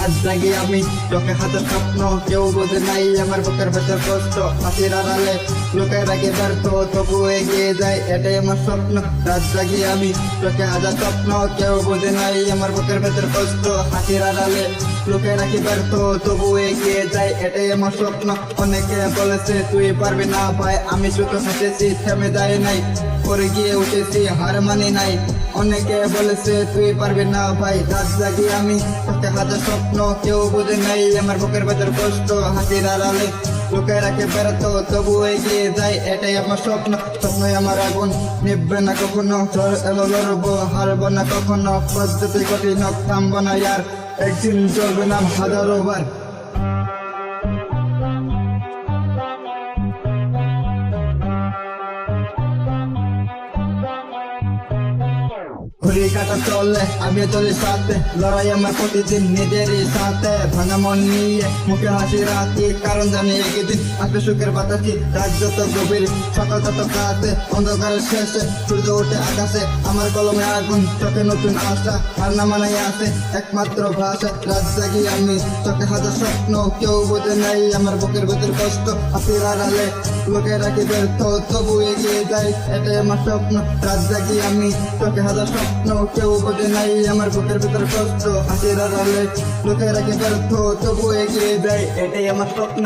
রাত জাগি আমি, চোখে হাতে স্বপ্ন, কেউ বোঝে নাই আমার বুকের ভেতর কষ্ট। হাসির আড়ালে লোকে রাখি ব্যর্থ, তবু এগিয়ে যায় এটাই আমার স্বপ্ন। রাত জাগি আমি, চোখে হাজার স্বপ্ন, কেউ বোঝে নাই আমার বুকের ভেতর কষ্ট। হাসির আড়ালে লোকে রাখি ব্যর্থ, তবু এগিয়ে যায় এটাই আমার স্বপ্ন। অনেকে বলেছে তুই পারবি না ভাই, আমি শুধু হেঁটেছি, থেমে যায় নাই, পরে গিয়ে উঠেছি, হার মানি নাই। অনেকে বলেছে তুই পারবি না ভাই, রাত জাগি আমি, চোখে হাজার স্বপ্ন, কেউ বোঝে নাই আমার বুকের ভেতর কষ্ট। হাসির আড়ালে লোকে রাখে ব্যর্থ, তবু এগিয়ে যায় এটাই আমার স্বপ্ন। স্বপ্নই আমার আগুন, নিববে না কখনো, ঝড় এলো লড়বো, হারবো না কখনো, পদ্ধতি কঠিন, থামবো না ইয়ার, একদিন চলবে না হাজারো বার। ঘুরি কাটা চলে আমি চলি সাথে, লড়াই আমার প্রতিদিন নিজেরই সাথে। ভাঙা মন নিয়ে মুখে হাসি রাখি, কারণ জানি একদিন আসবে সুখের বাতাসি। রাত যত গভীর সকাল তত কাছে, অন্ধকারের শেষে সূর্য ওঠে আকাশে। আমার কলমে আগুন, চোখে নতুন আশা, আর না মানাই আছে একমাত্র ভাষা। রাত জাগি আমি, চোখে হাজার স্বপ্ন, কেউ বোঝে নাই আমার বুকের ভেতর কষ্ট। হাসির আড়ালে লোকে রাখি ব্যর্থ, তবু এগিয়ে যায় এটাই আমার স্বপ্ন। রাত জাগি আমি, চোখে হাজার স্বপ্ন, কেউ বোঝে নাই আমার বুকের ভেতর কষ্ট। হাসির আড়ালে লোকে রাখি ব্যর্থ, তবু এগিয়ে যায় এটাই আমার স্বপ্ন।